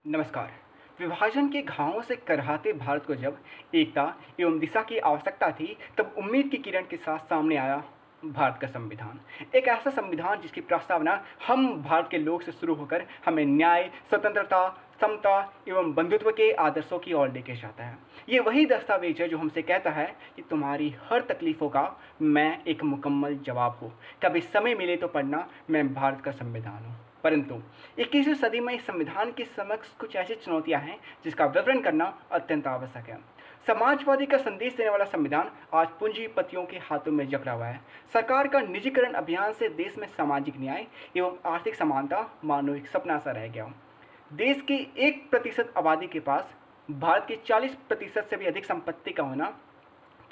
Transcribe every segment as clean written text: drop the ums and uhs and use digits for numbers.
नमस्कार। विभाजन के घावों से करहाते भारत को जब एकता एवं दिशा की आवश्यकता थी, तब उम्मीद की किरण के साथ सामने आया भारत का संविधान। एक ऐसा संविधान जिसकी प्रस्तावना हम भारत के लोग से शुरू होकर हमें न्याय, स्वतंत्रता, समता एवं बंधुत्व के आदर्शों की ओर लेके जाता है। ये वही दस्तावेज है जो हमसे कहता है कि तुम्हारी हर तकलीफ़ों का मैं एक मुकम्मल जवाब हूँ। कभी समय मिले तो पढ़ना, मैं भारत का संविधान हूँ। परंतु 21वीं सदी में इस संविधान के समक्ष कुछ ऐसी चुनौतियां हैं जिसका विवरण करना अत्यंत आवश्यक है। समाजवादी का संदेश देने वाला संविधान आज पूंजीपतियों के हाथों में जकड़ा हुआ है। सरकार का निजीकरण अभियान से देश में सामाजिक न्याय एवं आर्थिक समानता मानो एक सपना सा रह गया। देश की 1% आबादी के पास भारत की 40% से भी अधिक संपत्ति का होना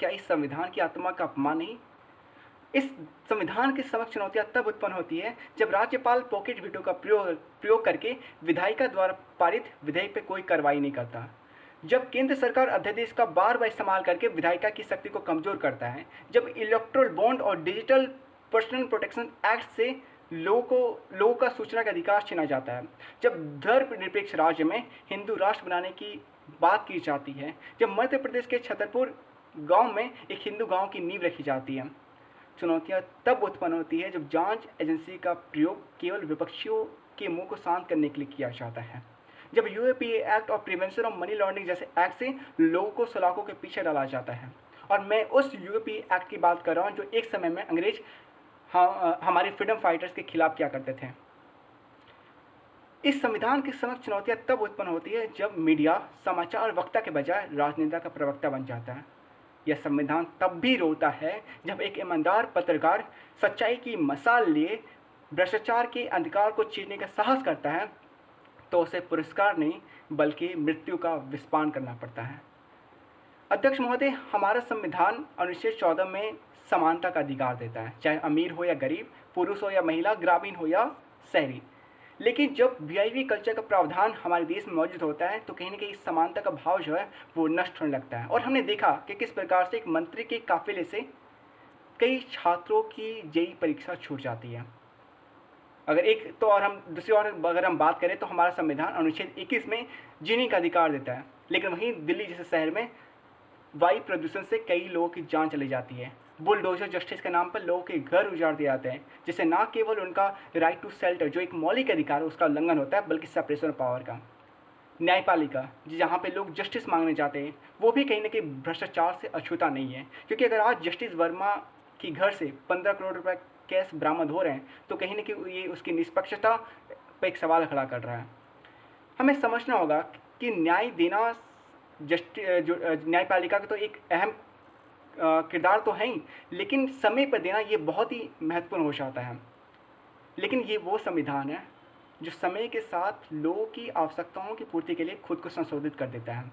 क्या इस संविधान की आत्मा का अपमान नहीं? इस संविधान के समक्ष चुनौतियां तब उत्पन्न होती है जब राज्यपाल पॉकेट वीटो का प्रयोग करके विधायिका द्वारा पारित विधेयक पर कोई कार्रवाई नहीं करता। जब केंद्र सरकार अध्यादेश का बार बार इस्तेमाल करके विधायिका की शक्ति को कमजोर करता है। जब इलेक्टोरल बॉन्ड और डिजिटल पर्सनल प्रोटेक्शन एक्ट से लोगों का सूचना का अधिकार छीना जाता है। जब धर्मनिरपेक्ष राज्य में हिंदू राष्ट्र बनाने की बात की जाती है। जब मध्य प्रदेश के छतरपुर गांव में एक हिंदू गांव की नींव रखी जाती है। चुनौतियां तब उत्पन्न होती है जब जांच एजेंसी का प्रयोग केवल विपक्षियों के मुंह को शांत करने के लिए किया जाता है। जब यूएपीए एक्ट और प्रिवेंशन ऑफ मनी लॉन्ड्रिंग जैसे एक्ट से लोगों को सलाखों के पीछे डाला जाता है। और मैं उस यूएपीए एक्ट की बात कर रहा हूँ जो एक समय में अंग्रेज हमारे फ्रीडम फाइटर्स के खिलाफ क्या करते थे। इस संविधान के समक्ष चुनौतियां तब उत्पन्न होती है जब मीडिया समाचार वक्ता के बजाय राजनेता का प्रवक्ता बन जाता है। यह संविधान तब भी रोता है जब एक ईमानदार पत्रकार सच्चाई की मसाल लिए भ्रष्टाचार के अंधकार को चीरने का साहस करता है तो उसे पुरस्कार नहीं बल्कि मृत्यु का विस्पान करना पड़ता है। अध्यक्ष महोदय, हमारा संविधान अनुच्छेद 14 में समानता का अधिकार देता है, चाहे अमीर हो या गरीब, पुरुष हो या महिला, ग्रामीण हो या शहरी। लेकिन जब वीआईपी कल्चर का प्रावधान हमारे देश में मौजूद होता है तो कहीं ना कहीं समानता का भाव जो है वो नष्ट होने लगता है। और हमने देखा कि किस प्रकार से एक मंत्री के काफिले से कई छात्रों की जेईई परीक्षा छूट जाती है। अगर एक तो और हम दूसरी ओर अगर हम बात करें तो हमारा संविधान अनुच्छेद 21 में जीने का अधिकार देता है, लेकिन वहीं दिल्ली जैसे शहर में वायु प्रदूषण से कई लोगों की जान चली जाती है। बुलडोजर जस्टिस के नाम पर लोगों के घर उजाड़ दिए जाते हैं, जिससे न केवल उनका राइट टू शेल्टर जो एक मौलिक अधिकार है उसका उल्लंघन होता है, बल्कि सेपरेशन ऑफ पावर का। न्यायपालिका जहाँ पे लोग जस्टिस मांगने जाते हैं वो भी कहीं ना कहीं भ्रष्टाचार से अछूता नहीं है, क्योंकि अगर आज जस्टिस वर्मा की घर से 15 करोड़ रुपए कैश बरामद हो रहे हैं तो कहीं ना कहीं ये उसकी निष्पक्षता पर एक सवाल खड़ा कर रहा है। हमें समझना होगा कि न्याय देना न्यायपालिका का तो एक अहम किरदार तो है ही, लेकिन समय पर देना ये बहुत ही महत्वपूर्ण हो जाता है। लेकिन ये वो संविधान है जो समय के साथ लोगों की आवश्यकताओं की पूर्ति के लिए खुद को संशोधित कर देता है,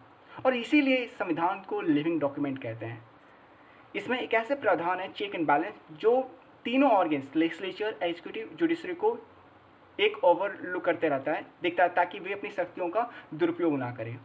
और इसीलिए इस संविधान को लिविंग डॉक्यूमेंट कहते हैं। इसमें एक ऐसे प्रावधान है चेक एंड बैलेंस जो तीनों ऑर्गेन्स लेजिस्लेचर, एग्जीक्यूटिव, जुडिशरी को एक ओवरलुक करते रहता है, देखता है ताकि वे अपनी शक्तियों का दुरुपयोग ना करें।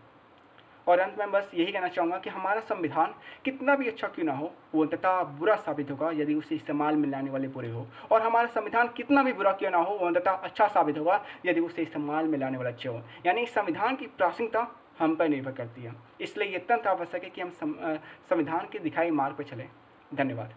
और अंत में बस यही कहना चाहूँगा कि हमारा संविधान कितना भी अच्छा क्यों ना हो वो अंततः बुरा साबित होगा यदि उसे इस्तेमाल में लाने वाले बुरे हो, और हमारा संविधान कितना भी बुरा क्यों ना हो वो अंततः अच्छा साबित होगा यदि उसे इस्तेमाल में लाने वाले अच्छे हो। यानी इस संविधान की प्रासंगिकता हम पर निर्भर करती है। इसलिए ये अत्यंत आवश्यक है कि हम संविधान के दिखाई मार्ग पर चलें। धन्यवाद।